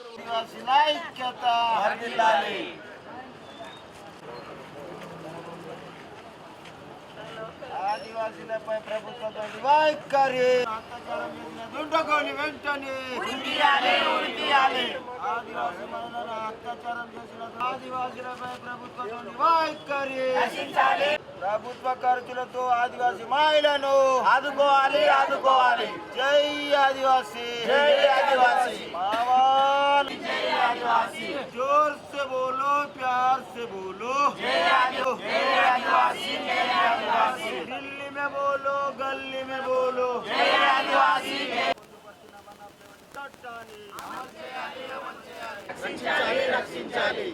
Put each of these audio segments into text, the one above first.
ఆదివాసీల ఐక్యత వర్ధిల్లాలి. ఆదివాసీలపై ప్రభుత్వం వైఖరి అత్యాచారం చేసిన దుండగోని వెంటనే ఆదివాసీ మహిళలను అత్యాచారం చేసిన ఆదివాసీలపై ప్రభుత్వం వైఖరి. ప్రభుత్వ ఖర్చులతో ఆదివాసీ మహిళను ఆదుకోవాలి. జై ఆదివాసీ, జై ఆదివాసీ. జై ఆదివాసీ. जोर से बोलो, प्यार से बोलो, जय आदिवासी, जय आदिवासी. दिल्ली में बोलो, गली में बोलो, जय आदिवासी.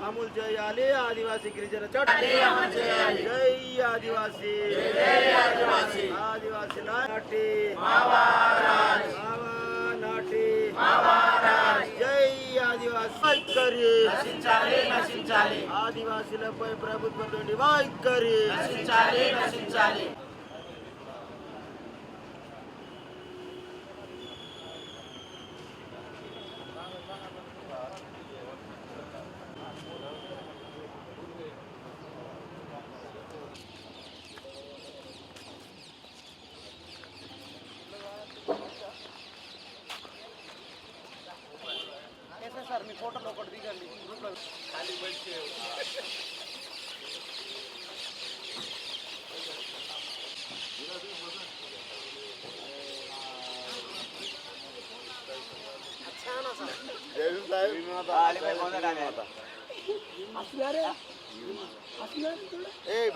అమలు చేయాలి ఆదివాసీ గిరిజన చట్టాన్ని. జై ఆదివాసీ, ఆదివాసీ నాటి జై ఆదివాసీ వైఖరి నశించాలి. ఆదివాసీలపై ప్రభుత్వం నుండి వైఖరి నశించాలి. సార్ మీ ఫోటోలో ఒకటి దిగండి గ్రూప్లో ఖాళీ బయట.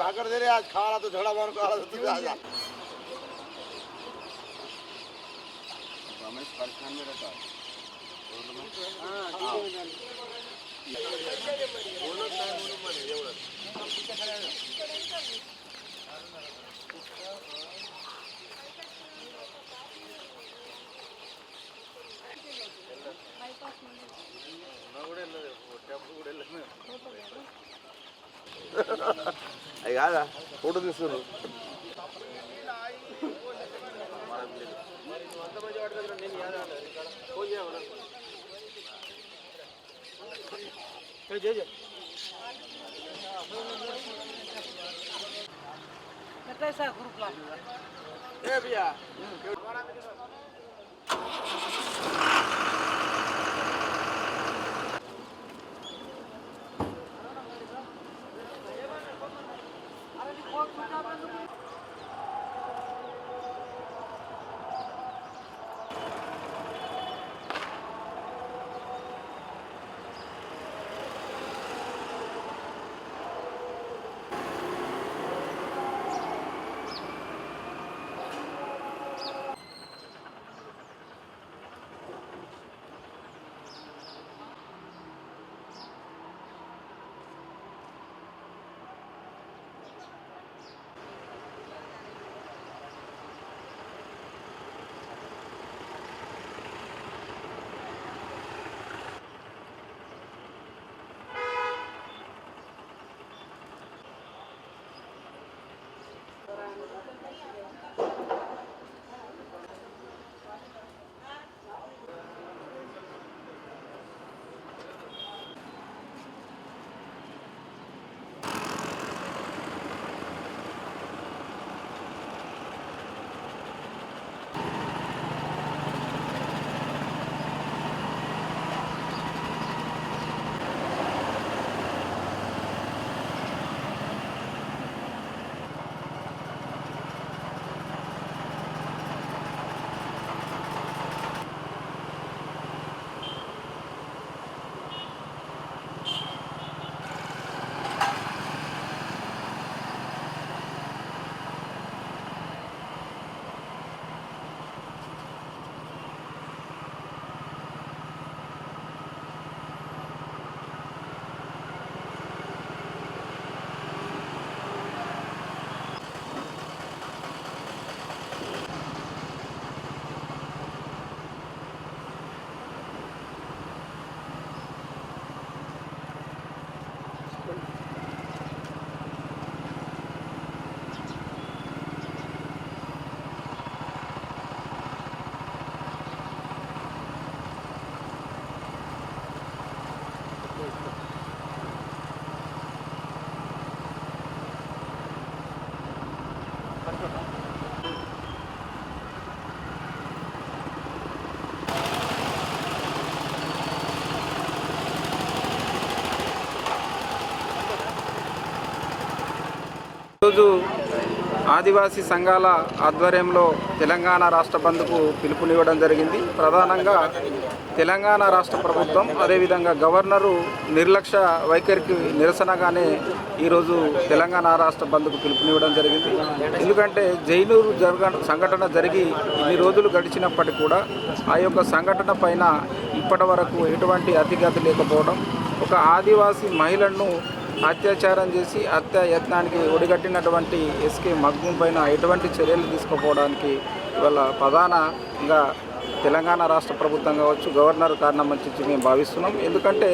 भाकर दे रहे आज खा रहा तो झोड़ा मार को आ रहा तो रमेश परेशान में रहता है. అవి కాదా ఫోటో తీస్తున్నారు. ग्रुपला भैया ఈరోజు ఆదివాసీ సంఘాల ఆధ్వర్యంలో తెలంగాణ రాష్ట్ర బంద్కు పిలుపునివ్వడం జరిగింది. ప్రధానంగా తెలంగాణ రాష్ట్ర ప్రభుత్వం అదేవిధంగా గవర్నరు నిర్లక్ష్య వైఖరికి నిరసనగానే ఈరోజు తెలంగాణ రాష్ట్ర బంద్కు పిలుపునివ్వడం జరిగింది. ఎందుకంటే జైనూరు సంఘటన జరిగి ఇన్ని రోజులు గడిచినప్పటికీ కూడా ఆ యొక్క సంఘటన పైన ఇప్పటి వరకు ఎటువంటి అతిగతి లేకపోవడం, ఒక ఆదివాసీ మహిళను అత్యాచారం చేసి హత్య యత్నానికి ఒడిగట్టినటువంటి ఎస్కే మగ్దూమ్ పైన ఎటువంటి చర్యలు తీసుకోపోవడానికి ఇవాళ ప్రధానంగా తెలంగాణ రాష్ట్ర ప్రభుత్వం కావచ్చు, గవర్నర్ కారణం అని మేము భావిస్తున్నాం. ఎందుకంటే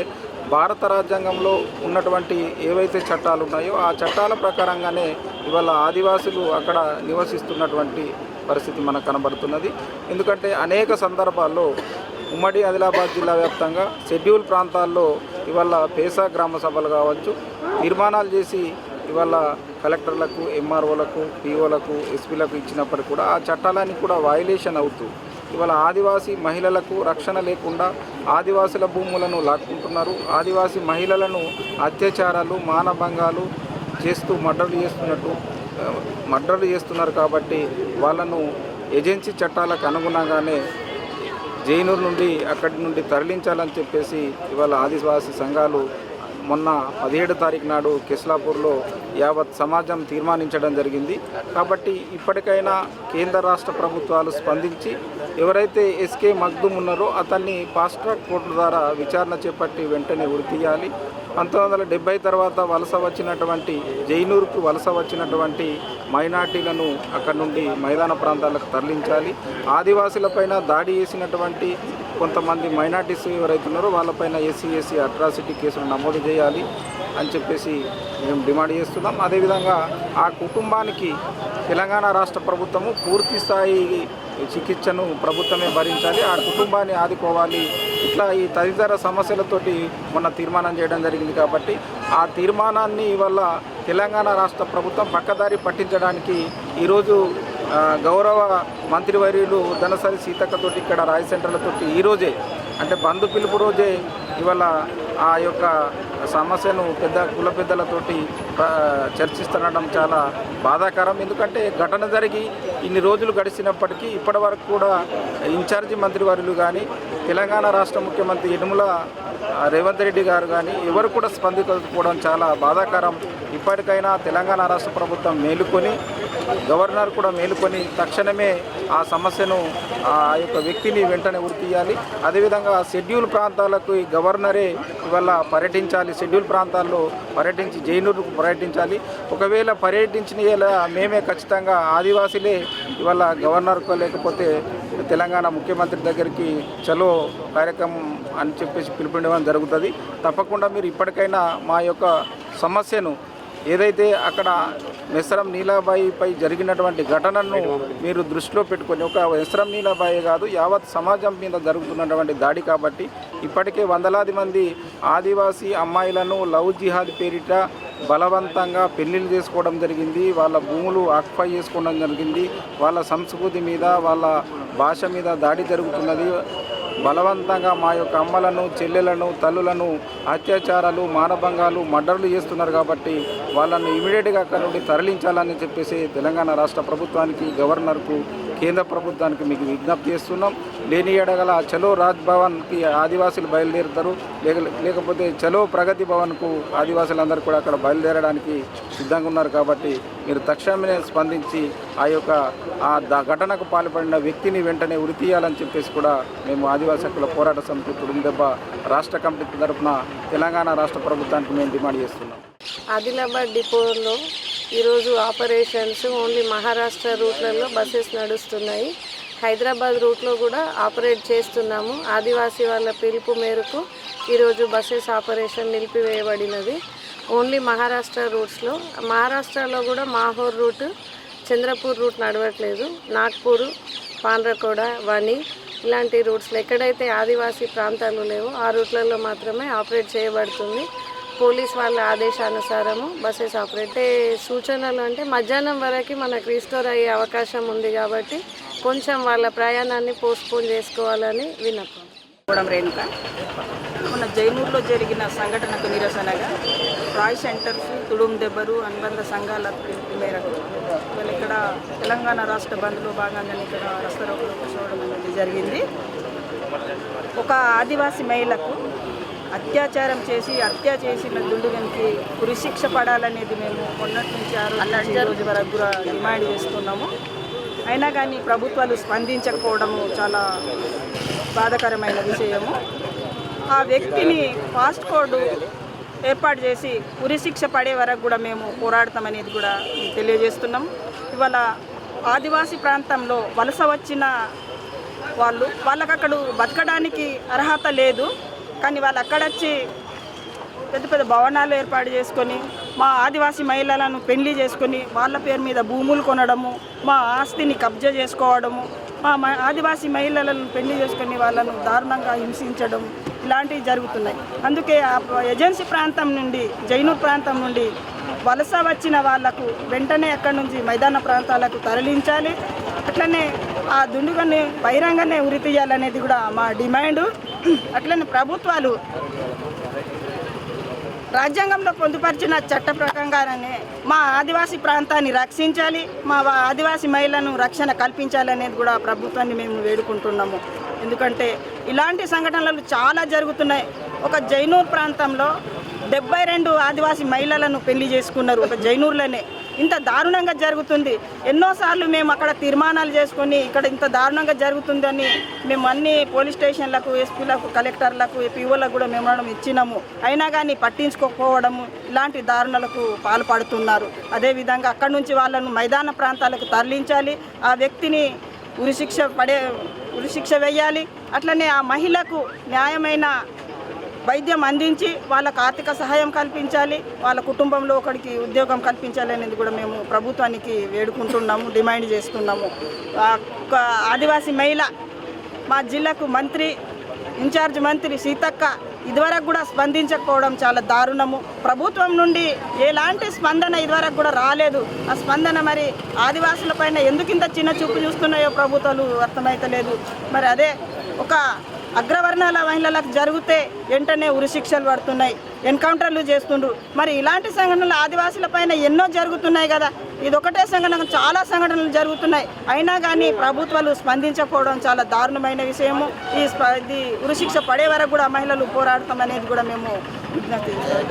భారత రాజ్యాంగంలో ఉన్నటువంటి ఏవైతే చట్టాలు ఉన్నాయో ఆ చట్టాల ప్రకారంగానే ఇవాళ ఆదివాసులు అక్కడ నివసిస్తున్నటువంటి పరిస్థితి మనకు కనబడుతున్నది. ఎందుకంటే అనేక సందర్భాల్లో ఉమ్మడి ఆదిలాబాద్ జిల్లా వ్యాప్తంగా షెడ్యూల్ ప్రాంతాల్లో ఇవాళ పేసా గ్రామ సభలు కావచ్చు తీర్మానాలు చేసి ఇవాళ కలెక్టర్లకు, ఎంఆర్ఓలకు, పిఓలకు, ఎస్పీలకు ఇచ్చినప్పటికీ కూడా ఆ చట్టాలన్నీ కూడా వయలేషన్ అవుతూ ఇవాళ ఆదివాసీ మహిళలకు రక్షణ లేకుండా ఆదివాసుల భూములను లాక్కుంటున్నారు. ఆదివాసీ మహిళలను అత్యాచారాలు, మానభంగాలు చేస్తూ మర్డర్లు చేస్తున్నారు. కాబట్టి వాళ్ళను ఏజెన్సీ చట్టాలకు అనుగుణంగానే జైనూరు నుండి అక్కడి నుండి తరలించాలని చెప్పేసి ఇవాళ ఆదివాసీ సంఘాలు మొన్న 17 తారీఖు నాడు కిస్లాపూర్లో యావత్ సమాజం తీర్మానించడం జరిగింది. కాబట్టి ఇప్పటికైనా కేంద్ర రాష్ట్ర ప్రభుత్వాలు స్పందించి ఎవరైతే ఎస్కే మగ్దూమ్ ఉన్నారో అతన్ని ఫాస్ట్ ట్రాక్ కోర్టు ద్వారా విచారణ చేపట్టి వెంటనే ఉరి తీయాలి. 1970 తర్వాత జైనూరుకు వలస వచ్చినటువంటి మైనార్టీలను అక్కడి నుండి మైదాన ప్రాంతాలకు తరలించాలి. ఆదివాసులపైన దాడి చేసినటువంటి కొంతమంది మైనార్టీస్ ఎవరైతే ఉన్నారో వాళ్ళపైన ఎస్సీ అట్రాసిటీ కేసులు నమోదు చేయాలి అని చెప్పేసి మేము డిమాండ్ చేస్తున్నాం. అదేవిధంగా ఆ కుటుంబానికి తెలంగాణ రాష్ట్ర ప్రభుత్వము పూర్తి స్థాయి చికిత్సను ప్రభుత్వమే భరించాలి, ఆ కుటుంబాన్ని ఆదుకోవాలి. ఇట్లా ఈ తదితర సమస్యలతోటి మొన్న తీర్మానం చేయడం జరిగింది. కాబట్టి ఆ తీర్మానాన్ని ఇవాళ తెలంగాణ రాష్ట్ర ప్రభుత్వం పక్కదారి పట్టించడానికి ఈరోజు గౌరవ మంత్రివర్యులు ధనసరి సీతక్కతోటి ఇక్కడ రాయి సెంటర్లతోటి ఈరోజే అంటే బంధు పిలుపు రోజే ఇవాళ ఆ యొక్క సమస్యను కుల పెద్దలతోటి చర్చిస్తుండడం చాలా బాధాకరం. ఎందుకంటే ఘటన జరిగి ఇన్ని రోజులు గడిచినప్పటికీ ఇప్పటి వరకు కూడా ఇన్ఛార్జి మంత్రివర్యులు కానీ తెలంగాణ రాష్ట్ర ముఖ్యమంత్రి యనుమల రేవంత్ రెడ్డి గారు కానీ ఎవరు కూడా స్పందించకపోవడం చాలా బాధాకరం. ఇప్పటికైనా తెలంగాణ రాష్ట్ర ప్రభుత్వం మేలుకొని, గవర్నర్ కూడా మేలుకొని తక్షణమే ఆ సమస్యను ఆ యొక్క వ్యక్తిని వెంటనే ఉరి తీయాలి. అదేవిధంగా షెడ్యూల్ ప్రాంతాలకు ఈ గవర్నరే ఇవాళ పర్యటించాలి, షెడ్యూల్ ప్రాంతాల్లో పర్యటించి జైనూరుకు పర్యటించాలి. ఒకవేళ పర్యటించిన మేమే ఖచ్చితంగా ఆదివాసీలే ఇవాళ గవర్నర్కు లేకపోతే తెలంగాణ ముఖ్యమంత్రి దగ్గరికి చలో కార్యక్రమం అని చెప్పేసి పిలుపునివ్వడం జరుగుతుంది. తప్పకుండా మీరు ఇప్పటికైనా మా యొక్క సమస్యను ఏదైతే అక్కడ మెస్రం నీలాబాయిపై జరిగినటువంటి ఘటనను మీరు దృష్టిలో పెట్టుకొని, ఒక మెస్రం నీలాబాయి కాదు యావత్ సమాజం మీద జరుగుతున్నటువంటి దాడి. కాబట్టి ఇప్పటికే వందలాది మంది ఆదివాసీ అమ్మాయిలను లవ్ జిహాద్ పేరిట బలవంతంగా పెళ్లిళ్ళు చేసుకోవడం జరిగింది, వాళ్ళ భూములు ఆక్యుపై చేసుకోవడం జరిగింది, వాళ్ళ సంస్కృతి మీద వాళ్ళ భాష మీద దాడి జరుగుతున్నది. బలవంతంగా మా యొక్క అమ్మలను, చెల్లెలను, తల్లులను అత్యాచారాలు, మానభంగాలు, మర్డర్లు చేస్తున్నారు. కాబట్టి వాళ్ళను ఇమీడియట్గా అక్కడ నుండి తరలించాలని చెప్పేసి తెలంగాణ రాష్ట్ర ప్రభుత్వానికి, గవర్నర్కు, కేంద్ర ప్రభుత్వానికి మీకు విజ్ఞప్తి చేస్తున్నాం. లేని ఎడగల చలో రాజ్ భవన్కి ఆదివాసులు బయలుదేరుతారు, లేకపోతే చలో ప్రగతి భవన్కు ఆదివాసులందరూ కూడా అక్కడ బయలుదేరడానికి సిద్ధంగా ఉన్నారు. కాబట్టి మీరు తక్షణమే స్పందించి ఆ యొక్క ఘటనకు పాల్పడిన వ్యక్తిని వెంటనే ఉరి తీయాలని చెప్పేసి కూడా మేము ఆదివాసీ హక్కుల పోరాట సమితి కుటుంబ రాష్ట్ర కమిటీ తరఫున తెలంగాణ రాష్ట్ర ప్రభుత్వానికి మేము డిమాండ్ చేస్తున్నాం. ఆదిలాబాద్ డిపోలో ఈరోజు ఆపరేషన్స్ ఓన్లీ మహారాష్ట్ర రూట్లలో బస్సెస్ నడుస్తున్నాయి. హైదరాబాద్ రూట్లో కూడా ఆపరేట్ చేస్తున్నాము. ఆదివాసీ వాళ్ళ పిలుపు మేరకు ఈరోజు బస్సెస్ ఆపరేషన్ నిలిపివేయబడినది. ఓన్లీ మహారాష్ట్ర రూట్స్లో, మహారాష్ట్రలో కూడా మాహోర్ రూట్, చంద్రపూర్ రూట్ నడవట్లేదు. నాగ్పూర్, పాండ్రకోడ, వని ఇలాంటి రూట్స్లో ఎక్కడైతే ఆదివాసీ ప్రాంతాలు లేవో ఆ రూట్లలో మాత్రమే ఆపరేట్ చేయబడుతుంది. పోలీస్ వాళ్ళ ఆదేశానుసారము బస్సెస్ ఆపరేట్ సూచనలు అంటే మధ్యాహ్నం వరకు మనకు రీస్టోర్ అయ్యే అవకాశం ఉంది. కాబట్టి కొంచెం వాళ్ళ ప్రయాణాన్ని పోస్ట్పోన్ చేసుకోవాలని విన్నపం. రేణుక మొన్న జైనూరులో జరిగిన సంఘటనకు నిరసనగా రాయ్ సెంటర్స్, తుడుం దెబ్బరు అనుబంధ సంఘాల పిలుపు మేరకు వాళ్ళు ఇక్కడ తెలంగాణ రాష్ట్ర బంద్లో భాగంగా ఇక్కడ రస్తారోకోలో కూర్చోవడం అనేది జరిగింది. ఒక ఆదివాసీ మహిళకు అత్యాచారం చేసి హత్య చేసిన దుండుగనికి ఉరిశిక్ష పడాలనేది మేము మొన్నటి నుంచి ఆ రోజు వరకు కూడా డిమాండ్ చేస్తున్నాము. అయినా కానీ ప్రభుత్వాలు స్పందించకపోవడము చాలా బాధాకరమైన విషయము. ఆ వ్యక్తిని ఫాస్ట్ కోడ్ ఏర్పాటు చేసి ఉరిశిక్ష పడే వరకు కూడా మేము పోరాడతామనేది కూడా తెలియజేస్తున్నాం. ఇవాళ ఆదివాసీ ప్రాంతంలో వలస వచ్చిన వాళ్ళకు అక్కడ బతకడానికి అర్హత లేదు. కానీ వాళ్ళు అక్కడొచ్చి పెద్ద పెద్ద భవనాలు ఏర్పాటు చేసుకొని మా ఆదివాసీ మహిళలను పెళ్లి చేసుకొని వాళ్ళ పేరు మీద భూములు కొనడము, మా ఆస్తిని కబ్జా చేసుకోవడము, మా ఆదివాసీ మహిళలను పెళ్లి చేసుకొని వాళ్ళను దారుణంగా హింసించడం ఇలాంటివి జరుగుతున్నాయి. అందుకే ఆ ఏజెన్సీ ప్రాంతం నుండి, జైనూర్ ప్రాంతం నుండి వలస వచ్చిన వాళ్లకు వెంటనే అక్కడి నుంచి మైదాన ప్రాంతాలకు తరలించాలి. అట్లనే ఆ దుండుగని బహిరంగానే ఉరి తీయాలనేది కూడా మా డిమాండు. అట్లనే ప్రభుత్వాలు రాజ్యాంగంలో పొందుపరిచిన చట్ట ప్రకారంగానే మా ఆదివాసీ ప్రాంతాన్ని రక్షించాలి, మా ఆదివాసీ మహిళలను రక్షణ కల్పించాలనేది కూడా ప్రభుత్వాన్ని మేము వేడుకుంటున్నాము. ఎందుకంటే ఇలాంటి సంఘటనలు చాలా జరుగుతున్నాయి. ఒక జైనూర్ ప్రాంతంలో 72 ఆదివాసీ మహిళలను పెళ్లి చేసుకున్నారు ఒక జైనూర్లోనే. ఇంత దారుణంగా జరుగుతుంది. ఎన్నోసార్లు మేము అక్కడ తీర్మానాలు చేసుకొని ఇక్కడ ఇంత దారుణంగా జరుగుతుందని మేము అన్ని పోలీస్ స్టేషన్లకు, ఎస్పీలకు, కలెక్టర్లకు, పిఓలకు కూడా మెమోరాండం ఇచ్చినాము. అయినా కానీ పట్టించుకోకపోవడము, ఇలాంటి దారుణాలకు పాల్పడుతున్నారు. అదేవిధంగా అక్కడి నుంచి వాళ్ళను మైదాన ప్రాంతాలకు తరలించాలి, ఆ వ్యక్తిని ఉరిశిక్ష వేయాలి. అట్లనే ఆ మహిళకు న్యాయమైన వైద్యం అందించి వాళ్ళకు ఆర్థిక సహాయం కల్పించాలి, వాళ్ళ కుటుంబంలో ఒకరికి ఉద్యోగం కల్పించాలి అనేది కూడా మేము ప్రభుత్వానికి వేడుకుంటున్నాము, డిమాండ్ చేస్తున్నాము. ఒక ఆదివాసీ మహిళ మా జిల్లాకు ఇన్ఛార్జ్ మంత్రి సీతక్క ఇదివరకు కూడా స్పందించకపోవడం చాలా దారుణము. ప్రభుత్వం నుండి ఎలాంటి స్పందన ఇదివరకు కూడా రాలేదు. ఆ స్పందన మరి ఆదివాసుల పైన ఎందుకు ఇంత చిన్న చూపు చూస్తున్నాయో ప్రభుత్వాలు అర్థమైతలేదు. మరి అదే ఒక అగ్రవర్ణాల మహిళలకు జరిగితే వెంటనే ఉరిశిక్షలు పడుతున్నాయి, ఎన్కౌంటర్లు చేస్తుండ్రు. మరి ఇలాంటి సంఘటనలు ఆదివాసుల పైన ఎన్నో జరుగుతున్నాయి కదా. ఇది ఒకటే సంఘటన, చాలా సంఘటనలు జరుగుతున్నాయి. అయినా కానీ ప్రభుత్వాలు స్పందించకపోవడం చాలా దారుణమైన విషయము. ఇది ఉరిశిక్ష పడే వరకు కూడా మహిళలు పోరాడతాం అనేది కూడా మేము విజ్ఞప్తి చేస్తాం.